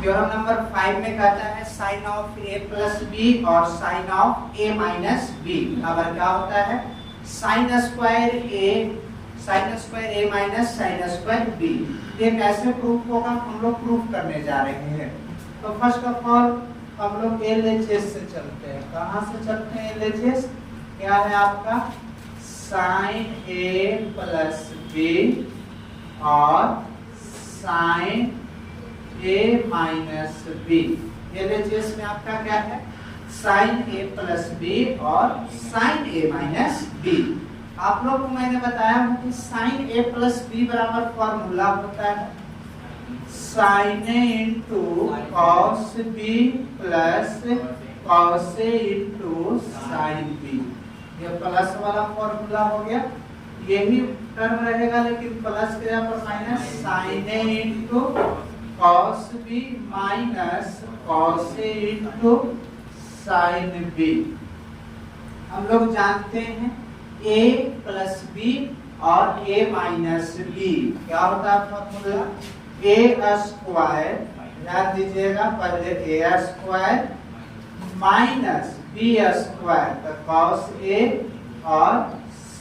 Theorem number 5 में कहता है sine of A plus B और sine of A minus B बराबर क्या होता है sine square A minus sine square B. ये कैसे प्रूफ होगा हम लोग प्रूफ करने जा रहे हैं। तो फर्स्ट ऑफ ऑल हम लोग एलएचएस से चलते हैं। कहाँ से चलते हैं एलएचएस? क्या है आपका साइन ए प्लस बी और sine A minus B. LHS में आपका क्या है साइन ए प्लस बी और साइन ए माइनस बी। आप लोग को मैंने बताया हूं कि साइन ए प्लस बी बराबर फॉर्मूला होता है sine A into cos B plus cos A into sine B. ये प्लस वाला फॉर्मूला हो गया, यही टर्म रहेगा लेकिन प्लस के जगह पर minus sine A into cos B minus cos A into sine B. हम लोग जानते हैं a प्लस बी और a माइनस बी क्या होता है फॉर्मूला a स्क्वायर, ध्यान दीजिएगा पहले a square minus b square तो cos a और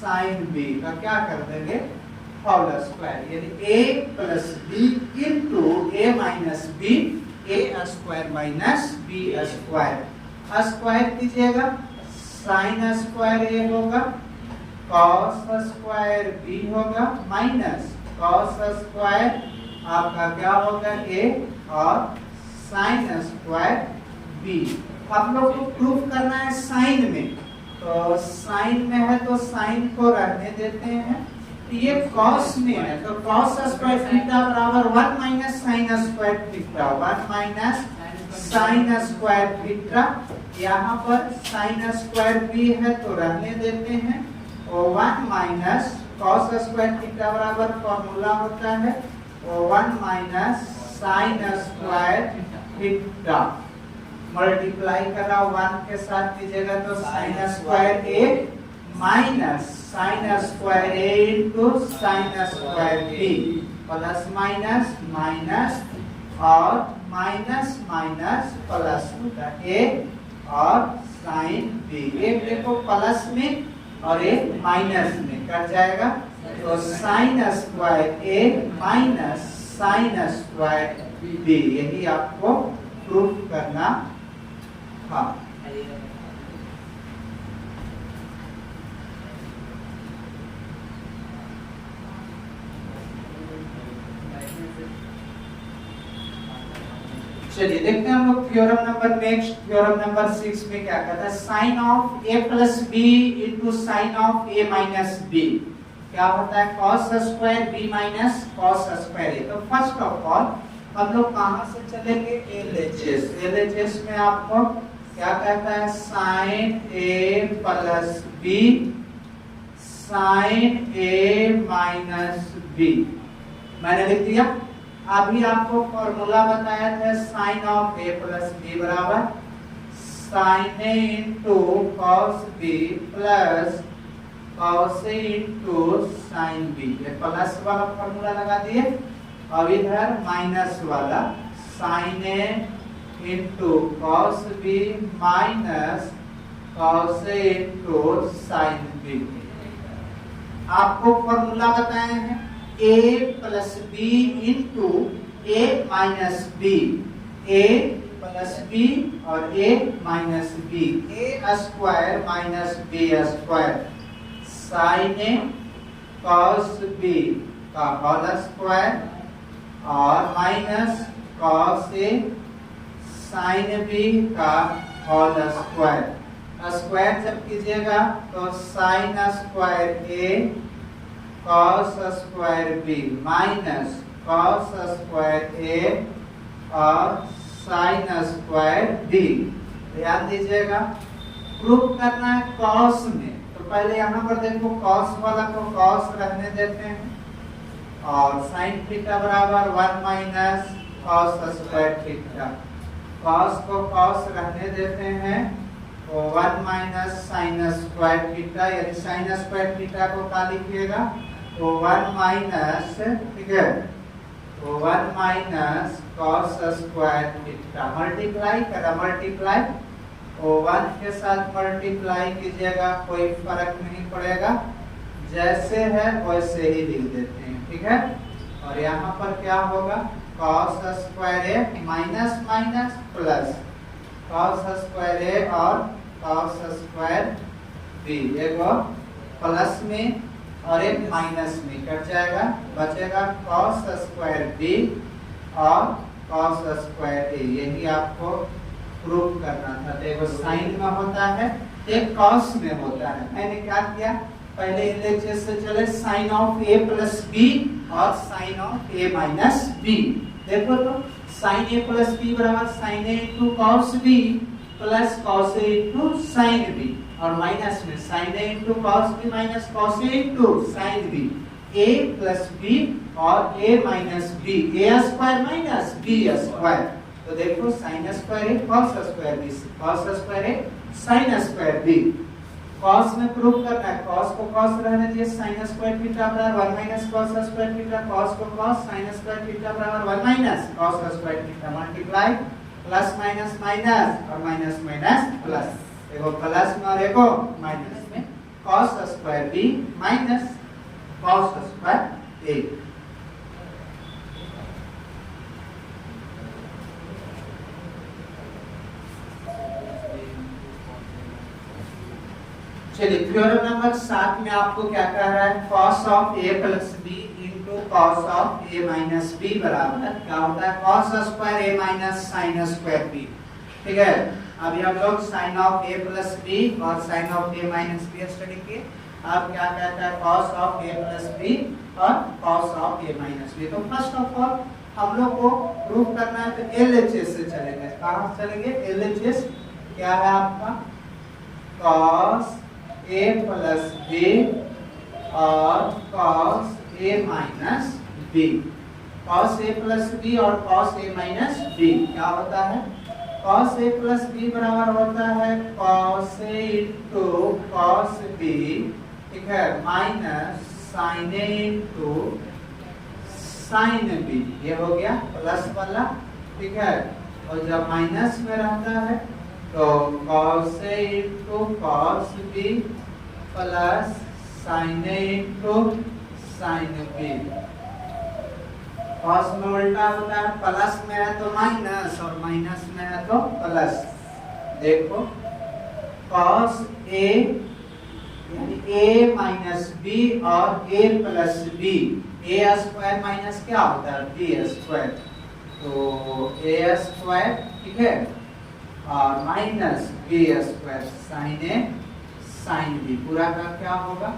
sin b का क्या कर देंगे होल स्क्वायर, यानी a plus B into a minus B a square minus b square. Square कीजिएगा साइन स्क्वायर a होगा cos स्क्वायर b होगा माइनस cos स्क्वायर आपका क्या होगा a और sin स्क्वायर b। आप लोग को प्रूफ करना है साइन में, तो साइन में है तो साइन को रहने देते हैं। ये cos में है तो cos स्क्वायर थीटा बराबर 1 minus sin square theta 1 minus sin square theta. यहाँ पर sin स्क्वायर b है तो रहने देते हैं और 1 माइनस cos स्क्वायर थीटा बराबर फॉर्मूला होता है और 1 minus sin square theta. Multiply करा 1 के साथ कीजिएगा तो sin square a minus sin square a into sin square b plus minus minus और माइनस माइनस प्लस होगा a और sin b। एक देखो प्लस में और एक माइनस में कट जाएगा तो sin square a minus sin square b। यही आपको प्रूफ करना था। चलिए देखते हैं हम लोग theorem number next theorem number 6 में क्या कहता है sine of a plus B into sine of a minus B क्या होता है cos square b minus cos square a। तो फर्स्ट ऑफ ऑल हम लोग कहां से चलेंगे एलएचएस में आपको क्या कहता है sine a plus b sine a minus b मैंने लिख दिया। अभी आपको फॉर्मूला बताया था sine of a plus b बराबर sine a into cos b plus cos a into sine b। ये प्लस वाला फॉर्मूला लगा दिए और इधर माइनस वाला sine a into cos b minus cos a into sine b। आपको फॉर्मूला बताए हैं a plus B into a minus B a plus B और a minus B a square minus b square sine a cos b का whole square और minus cos a sine b का whole square. Square जब कीजिएगा तो sine square a cos square b minus cos square a और sin square b। ध्यान दीजिएगा proof करना है cos में, तो पहले यहाँ पर देखो cos वाला को cos रहने देते हैं और sin थीटा बराबर 1 minus cos square theta. cos को cos रहने देते हैं तो 1 माइनस sin स्क्वायर थीटा, यदि sin स्क्वायर थीटा को क्या लिखिएगा तो 1 माइनस ठीक है तो 1 minus cos square theta multiply करा मल्टीप्लाई और 1 के साथ मल्टीप्लाई कीजिएगा, कोई फर्क नहीं पड़ेगा, जैसे है वैसे ही लिख देते हैं, ठीक है। और यहाँ पर क्या होगा, cos square A minus minus plus cos square A और कॉस स्क्वायर बी, एक प्लस में और एक माइनस में कट जाएगा, बचेगा कॉस स्क्वायर बी और कॉस स्क्वायर ए। यही आपको प्रूव करना था। देखो साइन में होता है, एक कॉस में होता है। मैंने क्या किया, पहले लेक्चर से चले sine of A plus B और sine of A minus B. देखो तो साइन ए प्लस बी बराबर sine A into cos B plus cos A into sine B, और माइनस में sine A into cos B minus cos A into sine B, A plus B और A minus B, A square minus B square. तो देखो sine square A cos square B, cos square A sign square B. Cos में prove करना है, cos को cos रहने दिए, sign square theta बराबर 1 minus cos square theta, cos को कॉस साइन स्क्वायर थीटा बराबर 1 minus cos square theta, multiply plus minus minus और माइनस माइनस प्लस, एगो प्लस में और एगो माइनस में, cos square B minus cos square A. चलिए थ्योरम नंबर 7 में आपको क्या कह रहा है, cos of a plus b into cos of a minus b बराबर क्या होता है, cos square a minus sine square b। ठीक है, अभी हम लोग sine of a plus b और sine of a minus b study किए। अब क्या कहता है, cos of a plus b और cos of a minus b। तो फर्स्ट ऑफ ऑल हम लोग को प्रूव करना है, तो LHS से चलेंगे। कहाँ चलेंगे, LHS क्या है आपका, cos a प्लस b और cos a minus b। cos a plus b और cos a माइनस b क्या होता है, cos a प्लस b बराबर होता है cos a into cos b, ठीक है, minus sin a into sin b। ये हो गया प्लस वाला, ठीक है। और जब माइनस में रहता है तो cos a into cos b plus sin a into sin b। cos में उल्टा होता है, प्लस में है तो माइनस और माइनस में है तो प्लस। देखो cos a यानी a माइनस b और a plus b, a square minus क्या होता है, b स्क्वायर, तो a स्क्वायर, ठीक है, और माइनस बी स्क्वायर साइन ए साइन बी, पूरा का क्या होगा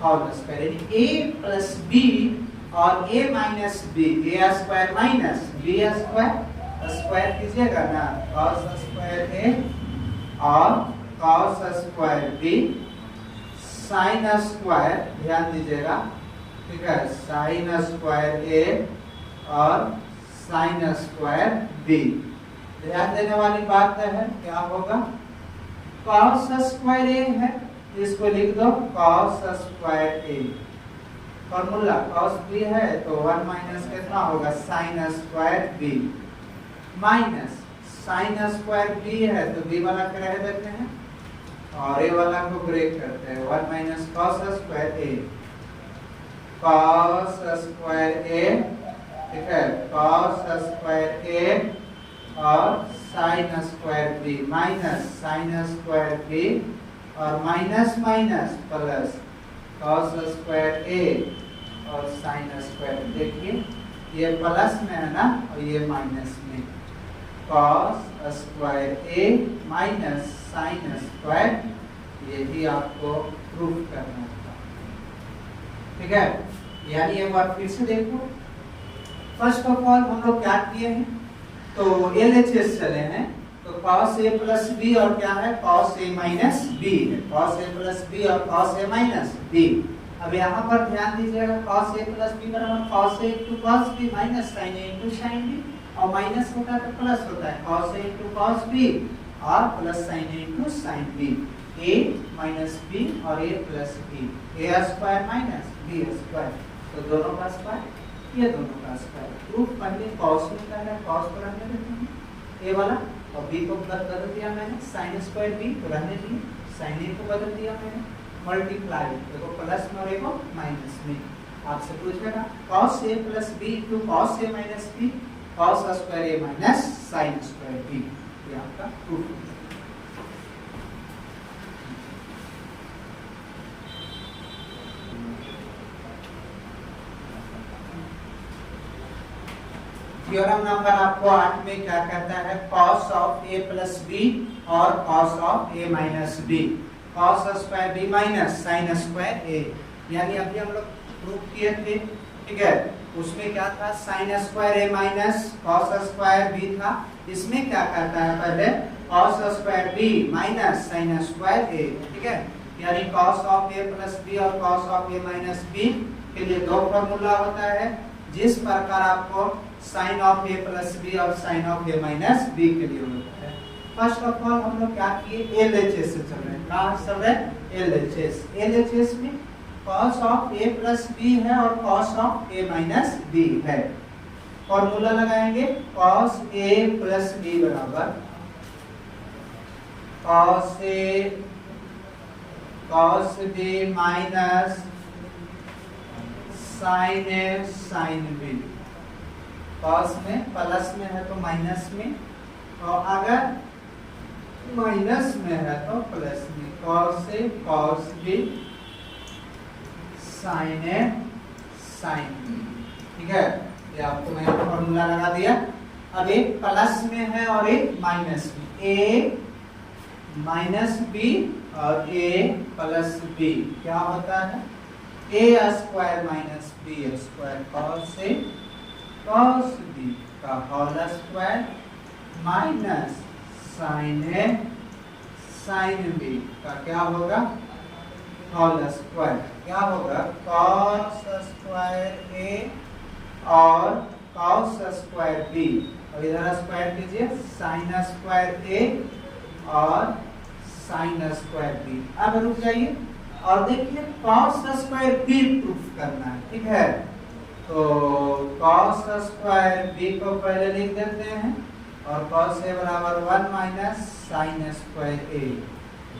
और स्क्वायर, यानी ए प्लस बी और A minus B, A square minus B square, square कीजिएगा ना, cos स्क्वायर ए और cos square B, sine square, ध्यान दीजिएगा, ठीक है, साइन स्क्वायर ए और साइन स्क्वायर बी। ध्यान देने वाली बात है, क्या होगा, cos स्क्वायर ए है, इसको लिख दो cos स्क्वायर ए, फॉर्मूला cos b है तो 1 माइनस कितना होगा sin square b, minus sin square b है तो b वाला क्या रह देते हैं और a वाला को ब्रेक करते हैं, 1 minus cos square a, cos square a, ठीक है, cos स्क्वायर a और sine square B minus sine square B और minus minus plus cos square A और साइन स्क्वायर। देखिए ये प्लस में है ना और ये माइनस में, cos square A minus sine square, ये भी आपको प्रूफ करना था, ठीक है। यानी एक बार फिर से देखो, फर्स्ट ऑफ ऑल हम लोग क्या किए हैं, तो LHS चले हैं, तो cos a प्लस बी और क्या है cos a माइनस बी है, cos a प्लस बी और cos a माइनस बी। अब यहाँ पर ध्यान दीजिएगा, cos a प्लस बी बराबर cos a into cos b minus sin a into sin b, और माइनस होता है तो प्लस होता है, cos a into cos b और plus sin a into sin b, a minus b और a plus b, a square minus b square, तो दोनों का स्क्वायर ये दोनों का स्क्वायर। प्रूफ पहले कॉस में कर रहा है, कॉस को रहने देते हैं ए वाला, और बी को बदल दिया मैंने साइन स्क्वायर बी तो रहने दिए, साइन ए को बदल दिया मैंने मल्टीप्लाई, देखो प्लस में और एक माइनस में। आपसे पूछेगा cos a plus b into cos a minus b, cos square a minus sine square b, ये आपका प्रूफ है। थ्योरम नंबर आपको 8 में क्या कहता है, cos of a plus b और cos of a minus b, cos square b minus sine square a, यानी अभी हम लोग प्रूफ किए थे, ठीक है। उसमें क्या था, sign square a minus cos square b था। इसमें क्या कहता है, पहले cos square b minus sine square a, ठीक है। यानी cos of a plus b और cos of a minus b के लिए दो फॉर्मूला होता है। जिस प्रकार आपको sine of a plus b और sine of a minus b के लिए होता है। फर्स्ट ऑफ ऑल हम लोग क्या किए, LHS से चल रहे हैं, कहाँ चल रहे हैं, LHS। LHS में cos of a plus b है और cos of a minus b है। फॉर्मूला लगाएंगे, cos a प्लस b बराबर cos b minus sine a sine b। cos में प्लस में है तो माइनस में, और अगर माइनस में है तो प्लस में, cos a cos b sine a sine b, ठीक है। ये आपको मैंने फॉर्मूला लगा दिया। अब एक प्लस में है और एक माइनस में, a माइनस b और a प्लस b क्या होता है, a square minus b square cos a cos b का whole square minus sine a sine b का क्या होगा, होल स्क्वायर। क्या होगा, cos स्क्वायर a और cos स्क्वायर b, और इधर स्क्वायर कीजिए, साइन स्क्वायर a और साइन स्क्वायर b। अब रुक जाइए और देखिए cos स्क्वायर b प्रूफ करना है, ठीक है। तो cos स्क्वायर b को पहले लिख देते हैं, और cos a बराबर 1 माइनस साइन स्क्वायर a।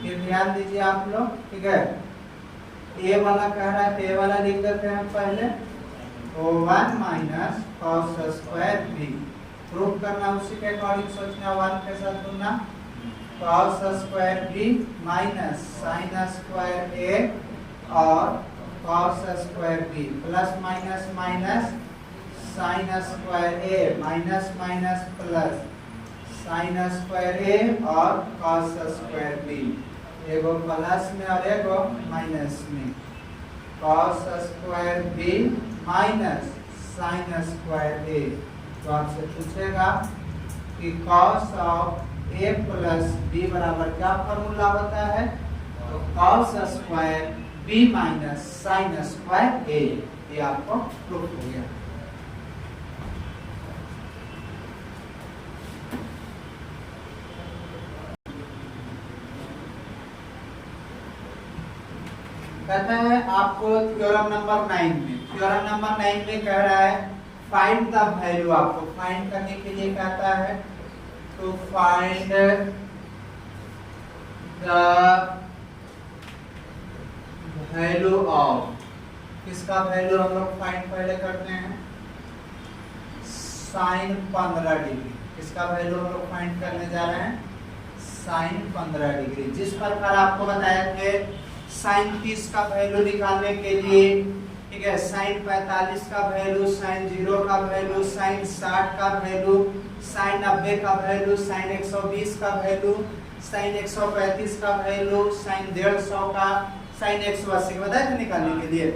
फिर ध्यान दीजिए आप लोग, ठीक है। a वाला कह रहा है, a वाला लिख देते हैं पहले, तो 1 minus cos square b। Proof करना उसी के अकॉर्डिंग सोचना, 1 के साथ गुणना, cos square b minus sine square a और cos square b, plus minus minus sine square a minus minus plus sign square a और cos स्क्वायर b, एगो plus में और एगो माइनस में, cos square b minus sine square a। तो आपसे पूछेगा कि cos of a plus b बराबर क्या फॉर्मूला होता है, तो cos square b minus sine square a। ये आपको प्रूफ हो गया। कहता है आपको थ्योरम नंबर 9 में, थ्योरम नंबर 9 में कह रहा है फाइंड द वैल्यू। आपको फाइंड करने के लिए कहता है to find the value of, किसका वैल्यू हम लोग फाइंड पहले करते हैं, साइन 15 डिग्री। किसका वैल्यू हम लोग फाइंड करने जा रहे हैं, साइन 15 डिग्री। जिस प्रकार आपको बताया थे साइन 30 का वैल्यू निकालने के लिए, ठीक है, साइन 45 का वैल्यू, साइन 0 का वैल्यू, साइन 60 का वैल्यू, साइन 90 का वैल्यू, साइन 120 का वैल्यू, साइन 135 का वैल्यू, साइन 150 का, साइन 180 का बताया था निकालने के लिए।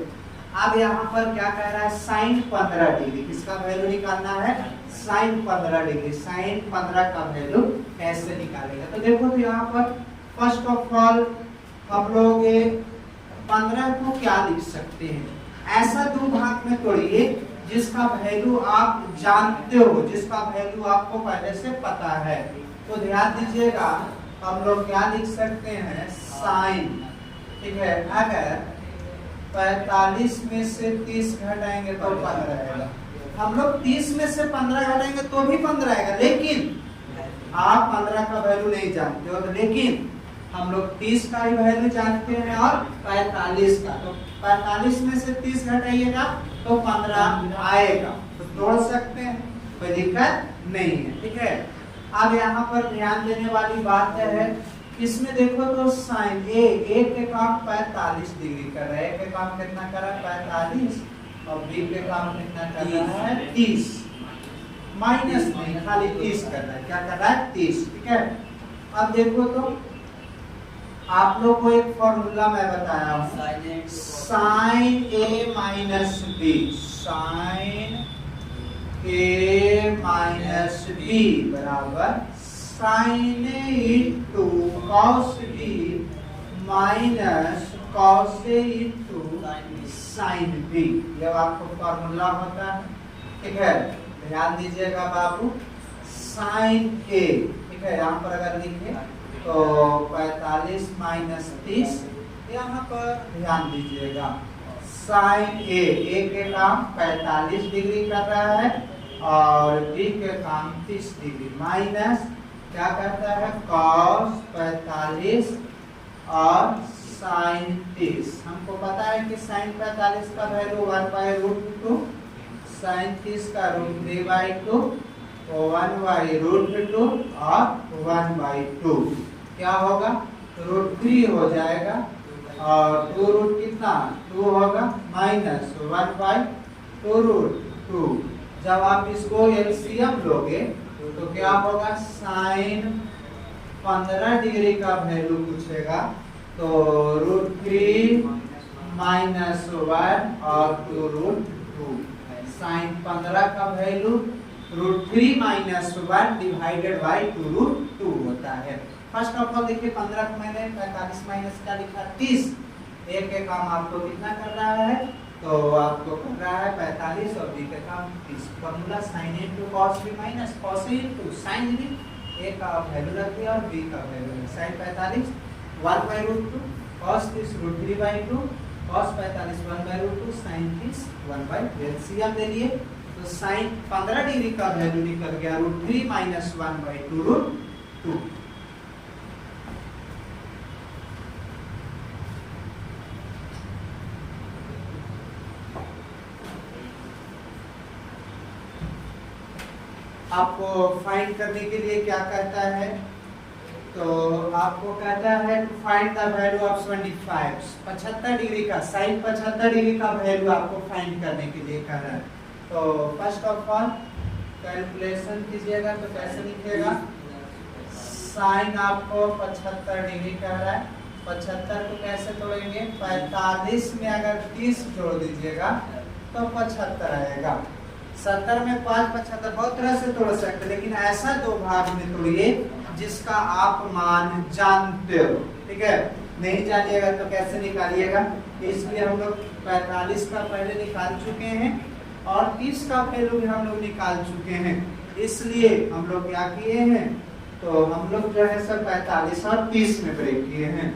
अब यहाँ पर क्या कह रहा है, साइन 15 डिग्री। किसका वैल्यू निकालना है, साइन 15 डिग्री। साइन 15 का वैल्यू कैसे निकालेगा, तो देखो तो यहाँ पर फर्स्ट ऑफ ऑल हम लोग 15 को क्या लिख सकते हैं, ऐसा दो भाग में तोड़िए जिसका वैल्यू आप जानते हो, जिसका वैल्यू आपको पहले से पता है। तो ध्यान दीजिएगा, हम लोग क्या लिख सकते हैं, साइन, ठीक है। अगर 45 में से 30 घटाएंगे तो 15 आएगा। हम लोग 30 में से 15 घटाएंगे तो भी 15 आएगा, लेकिन आप 15 का वैल्यू नहीं जानते हो, तो लेकिन हम लोग 30 का ही वैल्यू जानते हैं और 45 का। तो 45 में से 30 घटाइएगा तो 15 आएगा, तो तोड़ सकते हैं, कोई दिक्कत नहीं है। ठीक है, अब यहाँ पर ध्यान देने वाली बात है, इसमें देखो तो साइन ए के काम 45 डिग्री कर रहा है, ए के काम कितना कर रहा है 45, और बी के काम कितना कर रहा है 30, माइनस नहीं खाली 30 कर रहा है, क्या कर रहा है 30। ठीक है, अब देखो तो आप लोग को एक फॉर्मूला मैं बताया हूँ, sine A minus B, sine A minus B बराबर sine A into cos B minus cos A into sine B, यह आपको फॉर्मूला होता है। ठीक है, ध्यान दीजिएगा बाबू, साइन ए, ठीक है, यहाँ पर अगर लिखे तो 45 माइनस 30, यहाँ पर ध्यान दीजिएगा, साइन ए के काम 45 डिग्री कर रहा है और बी के काम 30 डिग्री, माइनस क्या करता है कॉस 45 और साइन 30। हमको पता है कि साइन 45 का वैल्यू 1/√2, साइन 30 का √3/2, 1/√2 और 1/2, क्या होगा √3 हो जाएगा और 2 कितना 2 होगा, माइनस 1/2√2। जब आप इसको एलसीएम लोगे तो क्या होगा, साइन 15 डिग्री का वैल्यू पूछेगा तो √3 माइनस 1 और 2√2, साइन 15 का वैल्यू √3 माइनस 1 डिवाइडेड बाई 2√2 होता है। फर्स्ट ऑफ ऑल देखिए 15 को मैंने 45 माइनस क्या लिखा 30, ए के काम आपको कितना कर रहा है, तो आपको कर रहा है 45 और बी के काम 30। Formula sine A into cos B minus cos A into sine B, A का वैल्यू रख दिया और बी का value, sine 45 1/√2, cos 30 √3/2, cos 45 1/√2, sine 30 1/2। LCM ले लिए तो साइन 15 डिग्री का वैल्यू निकल गया √3 माइनस 1/2√2। आपको फाइंड करने के लिए क्या कहता है, तो आपको कहता है to find the value of 25, 75 degree का, साइन 75 डिग्री का वैल्यू आपको फाइंड करने के लिए कह रहा है। तो फर्स्ट ऑफ ऑल कैलकुलेशन कीजिएगा तो कैसे लिखिएगा, साइन आपको 75 डिग्री कह रहा है, 75 को कैसे तोड़ेंगे, 45 में अगर 30 जोड़ दीजिएगा तो 75 आएगा, 70 में 5 75, बहुत तरह से तोड़ सकते, लेकिन ऐसा दो भाग में तोड़िए जिसका आप मान जानते हो। ठीक है, नहीं जानिएगा तो कैसे निकालिएगा, इसलिए हम लोग 45 का पहले निकाल चुके हैं और 30 का वैल्यू भी हम लोग निकाल चुके हैं, इसलिए हम लोग क्या किए हैं, तो हम लोग जो है सर 45 और 30 में ब्रेक किए हैं।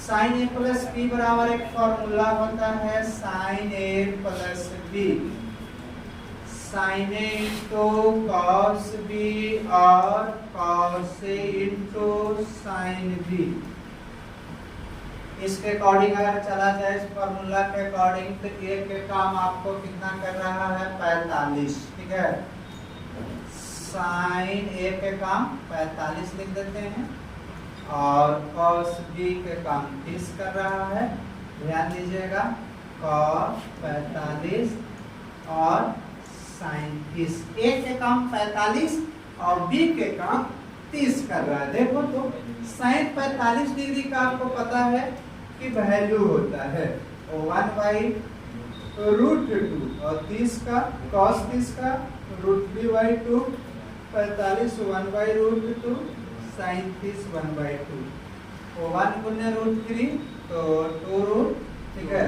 साइन ए प्लस बी बराबर एक फॉर्मूला होता है, sine A plus B, sine A into cos B और cos A into sine B. इसके अकॉर्डिंग अगर चला जाए इस फॉर्मूला के अकॉर्डिंग तो ए के काम आपको कितना कर रहा है 45। ठीक है, साइन ए के काम 45 लिख देते हैं और कॉस बी के काम 30 कर रहा है। ध्यान दीजिएगा, कॉस 45 और साइन 30, ए के काम 45 और बी के काम 30 कर रहा है। देखो तो साइन 45 डिग्री का आपको पता है कि वैल्यू होता है 1/√2 और 30 का cos 30 का √3/2, 45 1/√2, साइन 30 1/2, 1 गुने √3 तो 2√, ठीक है,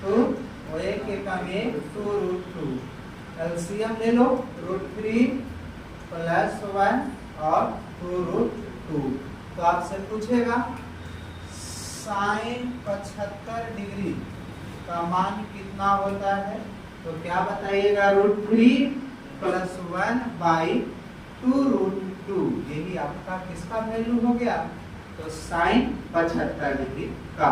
तो ए के काम 2√2, एलसीएम ले लो, √3 प्लस 1 और 2√2। तो आपसे पूछेगा साइन 75 डिग्री का मान कितना होता है? तो क्या बताइएगा? √3 + 1/2 यही आपका किसका वैल्यू हो गया? तो साइन 75 डिग्री का।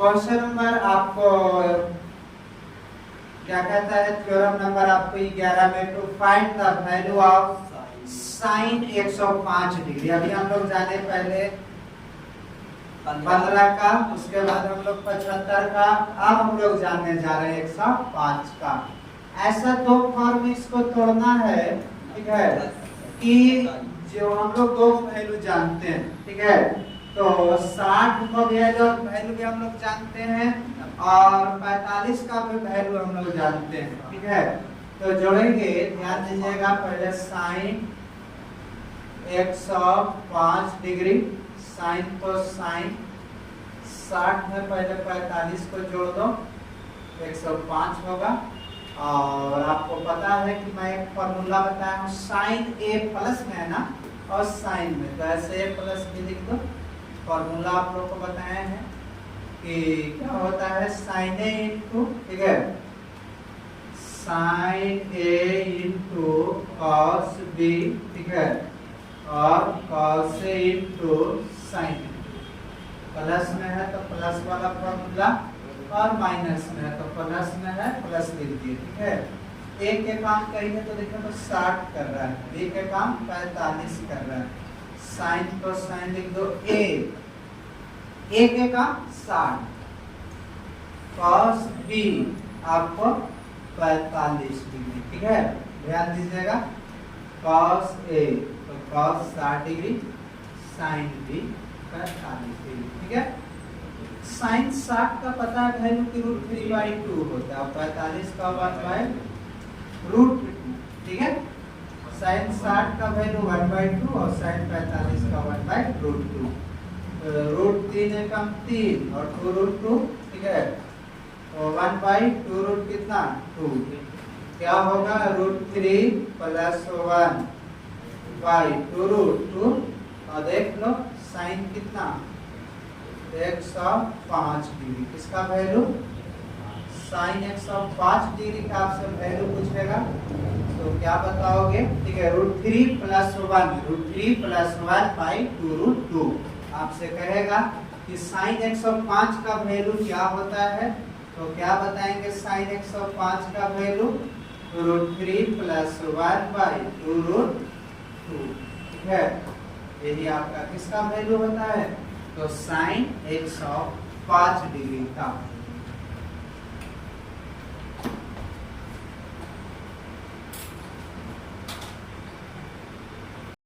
क्वेश्चन नंबर आपको क्या कहता है? थ्योरम नंबर आपको 11 में, to find the value of sine 105 degree. अभी हम लोग जाने पहले 15 का, उसके बाद हम लोग 75 का, अब हम लोग जानने जा रहे हैं 105 का। ऐसा दो फॉर्म इसको तोड़ना है, ठीक है, कि जो हम लोग दो वैल्यू जानते हैं, ठीक है, तो 60 का वैल्यू भी हम लोग जानते हैं और 45 का भी वैल्यू हम लोग जानते हैं, ठीक है। तो जोड़ेंगे, ध्यान दीजिएगा, पहले साइन 105 डिग्री, साइन तो साइन 60 में पहले 45 को जोड़ दो, 105 होगा। और आपको पता है कि मैं एक फॉर्मूला बताया हूँ, साइन ए प्लस में है ना, और साइन में, तो ऐसे ए प्लस भी लिख दो। फॉर्मूला आप लोग को बताए हैं कि क्या होता है? साइन ए इंटू, ठीक है, sine A into cos B, ठीक है, और cos A into sign. Plus में है तो प्लस वाला फॉर्मूला, और माइनस में है तो प्लस में है, प्लस लिख दिए, ठीक है। एक के काम करेंगे तो देखो तो 60 कर रहा है, बी के काम 45 कर रहा है। साइन तो साइन लिख दो ए के काम 60, कॉस बी आपको 45 डिग्री, ठीक है। ध्यान दीजिएगा, कॉस ए तो cos 60 degree, sine B 45 degree, ठीक है। साइन 60 का पता है वैल्यू की √3/2 होता है, 45 का 1/√2, ठीक है। साइन 60 का वैल्यू 1/2 और साइन 45 का 1/√2। √3 एकम 3 और 2√2, ठीक है, तो 1/2 कितना 2, क्या होगा? √3 + 1/2√2। और देख लो साइन कितना 105 डिग्री, किसका वैल्यू? साइन 105 डिग्री का आपसे वैल्यू पूछेगा तो क्या बताओगे? ठीक है, √3 + 1/2√2 आपसे कहेगा कि साइन 105 का वैल्यू क्या होता है? तो क्या बताएंगे? साइन 105 का वैल्यू √3 + 1/2√2, ठीक है। यही आपका किसका वैल्यू होता है? तो साइन 105 डिग्री का।